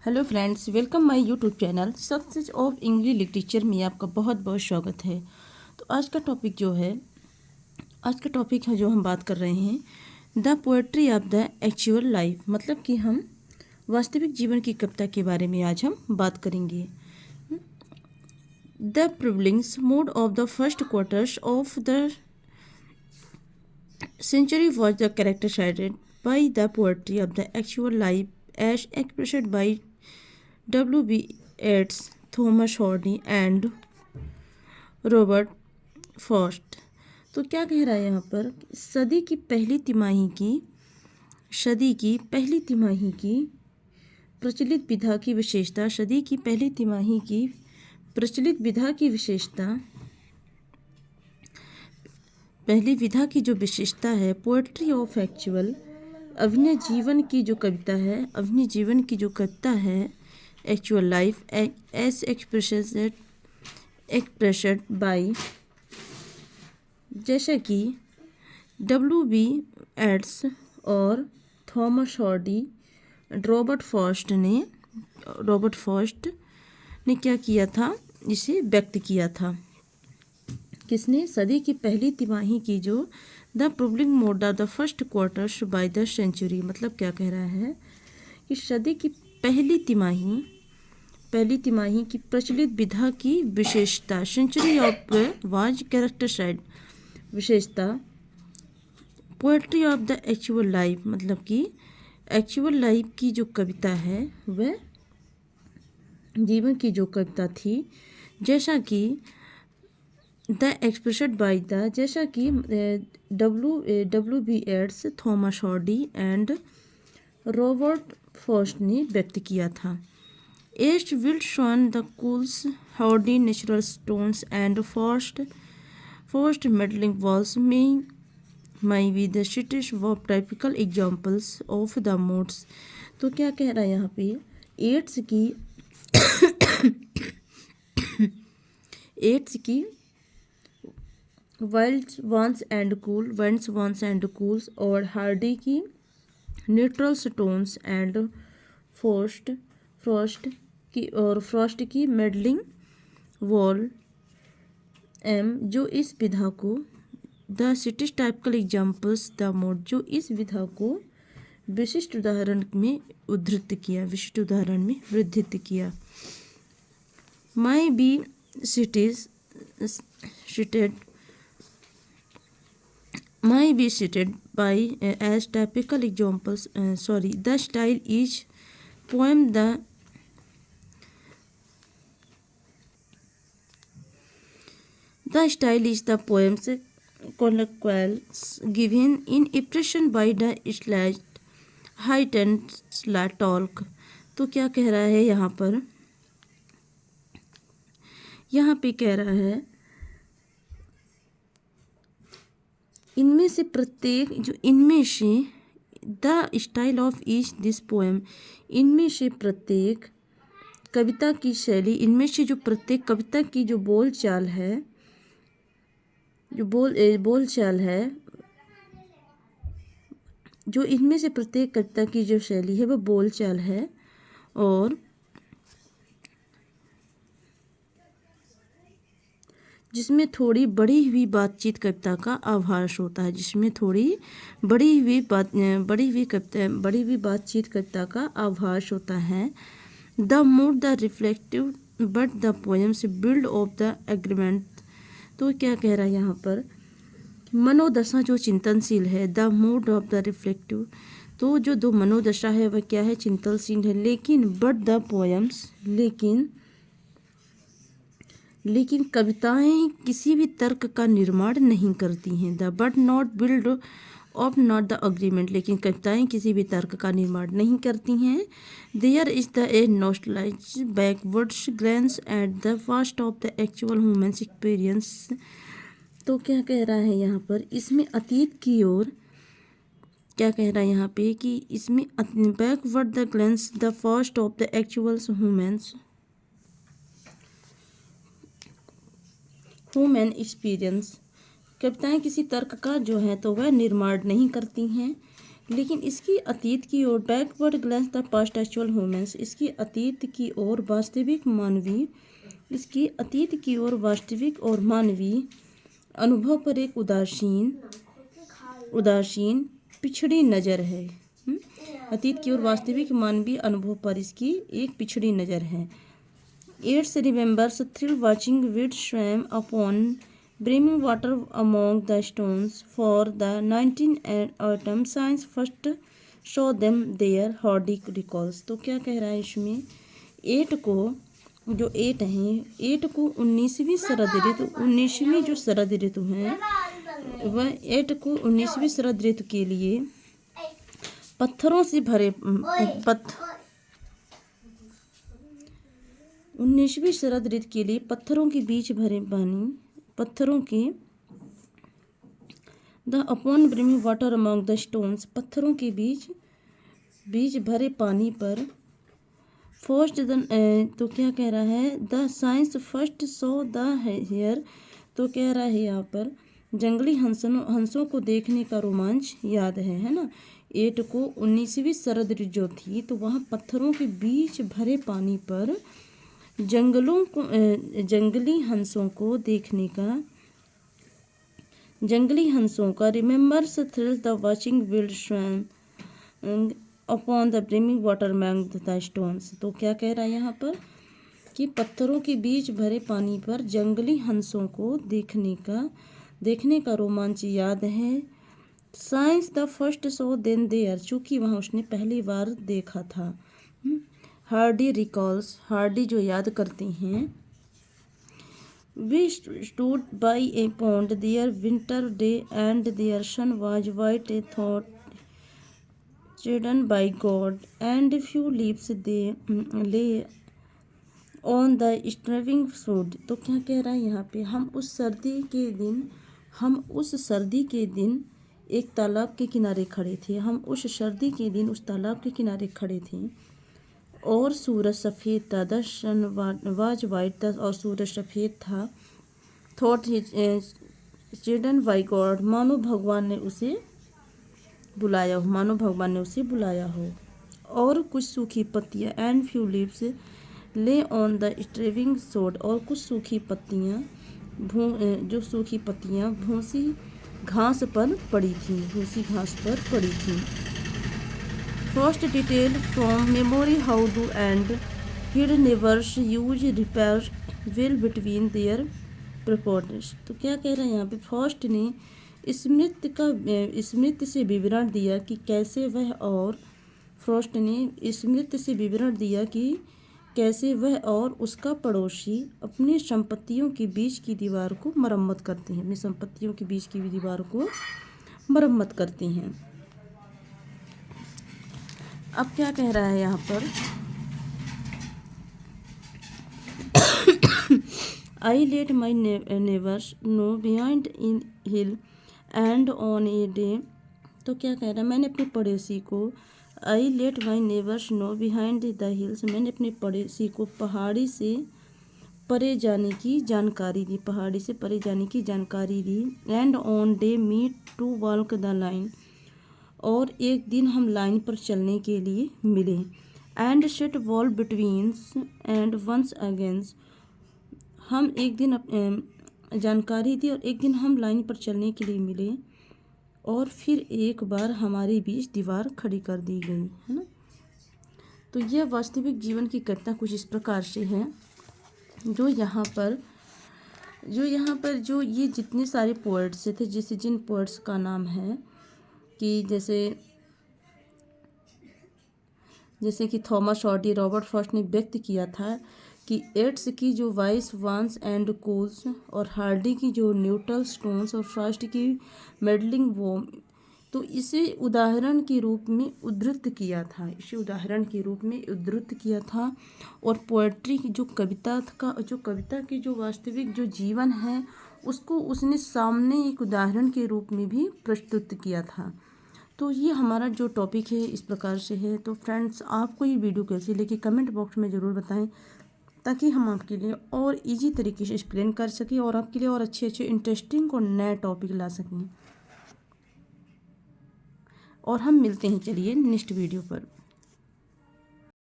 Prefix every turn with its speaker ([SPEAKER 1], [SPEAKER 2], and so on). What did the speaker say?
[SPEAKER 1] Hello friends, welcome my YouTube channel success of English literature में आपका बहुत बहुत स्वागत है। तो आज का टॉपिक है जो हम बात कर रहे हैं the poetry of the actual life, मतलब कि हम वास्तविक जीवन की कविता के बारे में आज हम बात करेंगे। The prevailings mode of the first quarters of the century was the characterized by the poetry of the actual life as expressed by W.B. Yeats, Thomas Hardy and Robert Frost. तो क्या कह रहा है यहाँ पर, सदी की पहली तिमाही की प्रचलित विधा की विशेषता, पहली विधा की जो विशेषता है, पोएट्री ऑफ एक्चुअल, अभिनय जीवन की जो कविता है, actual life as expressed by, जैसा कि W.B. एड्स और थॉमस हॉर्डी, रॉबर्ट फॉस्ट ने क्या किया था, इसे व्यक्त किया था। किसने? सदी की पहली तिमाही की जो the prevailing mode of the first quarters by the century, मतलब क्या कह रहा है कि सदी की पहली तिमाही की प्रचलित विधा की विशेषता, सेंचुरी ऑफ वाज कैरेक्टराइज्ड, विशेषता poetry of the actual life, मतलब कि एक्चुअल लाइफ की जो कविता है वह जीवन की जो कविता थी, जैसा कि द एक्सप्रेस्ड बाय द, जैसा कि W.B. Yeats, Thomas Hardy and Robert Frost ने व्यक्त किया था। एस्ट will swan the Coole's, Hardy natural stones and Frost meddling walls may be the cities of typical examples of the modes। तो क्या कह रहा है यहाँ पे, एड्स की वाइल्ड्स वंस एंड कूल्स और हार्डी की न्यूट्रल स्टोन्स एंड फ्रॉस्ट की मेडलिंग वॉल जो इस विधा को the cities typical examples the mode, जो इस विधा को विशिष्ट उदाहरण में वृद्धित किया। माई B cited by as typical examples, the style is poem, the style is the poems colloquials given in impression by the slight height and slight talk। तो क्या कह रहा है यहाँ पे कह रहा है, इनमें से the style of each this poem, इनमें से प्रत्येक कविता की शैली, इनमें से जो प्रत्येक कविता की जो बोलचाल है, जो इनमें से प्रत्येक कविता की जो शैली है वह बोलचाल है, और जिसमें थोड़ी बड़ी हुई बातचीत कविता का आभास होता है, बड़ी हुई बातचीत कविता का आभास होता है। The mood the reflective but the poems build of the agreement. तो क्या कह रहा है यहाँ पर, मनोदशा जो चिंतनशील है, the mood off the reflective, तो जो दो मनोदशा है वह क्या है, चिंतनशील है, लेकिन बट द पोएम्स, लेकिन कविताएं किसी भी तर्क का निर्माण नहीं करती हैं। The but not build of not the agreement, लेकिन कविताएं किसी भी तर्क का निर्माण नहीं करती हैं। There is the a nostalgise backwards glance at the past of the actual human experience. तो क्या कह रहा है यहाँ पर, इसमें अतीत की ओर, क्या कह रहा है यहाँ पे कि इसमें backward the glance the past of the actual human experience. कविताएं किसी तर्क का जो है तो वह निर्माण नहीं करती हैं, लेकिन इसकी अतीत की ओर backward glance the past actual humans, इसकी अतीत की ओर वास्तविक मानवीय, इसकी अतीत की ओर वास्तविक और मानवीय अनुभव पर एक उदासीन पिछड़ी नज़र है। अतीत की ओर वास्तविक मानवीय अनुभव पर इसकी एक पिछड़ी नज़र है। It's remembers thrill watching wild swam upon brimming water among the stones for the 19 autumn science first show them their hardy recalls। तो क्या कह रहा है इसमें, एट को जो एट हैं, एट को 19वीं शरद ऋतु, 19वीं जो शरद ऋतु है वह एट को 19वीं शरद ऋतु के लिए पत्थरों से भरे 19वीं शरद ऋतु के लिए पत्थरों के बीच भरे पानी, पत्थरों के the upon brimming water among the stones, पत्थरों के बीच भरे पानी पर फर्स्ट द, तो क्या कह रहा है, the science first so the hair, तो कह रहा है यहाँ पर जंगली हंसों को देखने का रोमांच याद है ना। एट को 19वीं शरद ऋतु जो थी तो वहाँ पत्थरों के बीच भरे पानी पर जंगली हंसों का remembers thrills the watching wild swam upon the brimming water among the stones. तो क्या कह रहा है यहाँ पर कि पत्थरों के बीच भरे पानी पर जंगली हंसों को देखने का रोमांच याद है। Science the first so then there, चूँकि वहाँ उसने पहली बार देखा था। हार्डी रिकॉल्स, हार्डी जो याद करती हैं। We stood by a pond their winter day and their sun was white a thought chidden by God and few leaves they lay on the starving sword। तो क्या कह रहा है यहाँ पे, हम उस सर्दी के दिन एक तालाब के किनारे खड़े थे, हम उस सर्दी के दिन उस तालाब के किनारे खड़े थे और सूरज सफ़ेद था, द सन वाज वाइट था, और सूरज सफ़ेद था। थॉट चिल्ड्रन बाई गॉड, मानो भगवान ने उसे बुलाया हो, और कुछ सूखी पत्तियाँ एंड फ्यू लीव्स ले ऑन द स्ट्रेविंग सोड, और कुछ सूखी पत्तियाँ भूसी घास पर पड़ी थी। First detail from memory how do and hid neighbours use repair will between their purports. तो क्या कह रहे हैं यहाँ पे, फर्स्ट ने स्मृति से विवरण दिया कि कैसे वह और उसका पड़ोसी अपनी संपत्तियों के बीच की दीवार को मरम्मत करते हैं। अब क्या कह रहा है यहाँ पर, I let my neighbours know behind in hill and on a day. तो क्या कह रहा है, मैंने अपने पड़ोसी को, I let my neighbours know behind the hills, मैंने अपने पड़ोसी को पहाड़ी से परे जाने की जानकारी दी। And on day meet to walk the line, और एक दिन हम लाइन पर चलने के लिए मिले। And set wall betweens and once against, हम एक दिन जानकारी दी और एक दिन हम लाइन पर चलने के लिए मिले और फिर एक बार हमारे बीच दीवार खड़ी कर दी गई, है ना। तो यह वास्तविक जीवन की घटना कुछ इस प्रकार से है, जो यहाँ पर ये जितने सारे पोएट्स थे, जिन पोएट्स का नाम है कि जैसे कि थॉमस हॉर्डी, रॉबर्ट फ्रॉस्ट ने व्यक्त किया था कि एड्स की जो वाइस वांस एंड कूल्स, और हार्डी की जो न्यूट्रल स्टोन्स, और फ्रॉस्ट की मेडलिंग वॉर्म, तो इसे उदाहरण के रूप में उद्धृत किया था। और पोएट्री की जो कविता की जो वास्तविक जो जीवन है उसको उसने सामने एक उदाहरण के रूप में भी प्रस्तुत किया था। तो ये हमारा जो टॉपिक है इस प्रकार से है। तो फ्रेंड्स, आपको ये वीडियो कैसी लगी कमेंट बॉक्स में ज़रूर बताएं, ताकि हम आपके लिए और इजी तरीके से एक्सप्लेन कर सकें और आपके लिए और अच्छे इंटरेस्टिंग और नए टॉपिक ला सकें। और हम मिलते हैं चलिए नेक्स्ट वीडियो पर।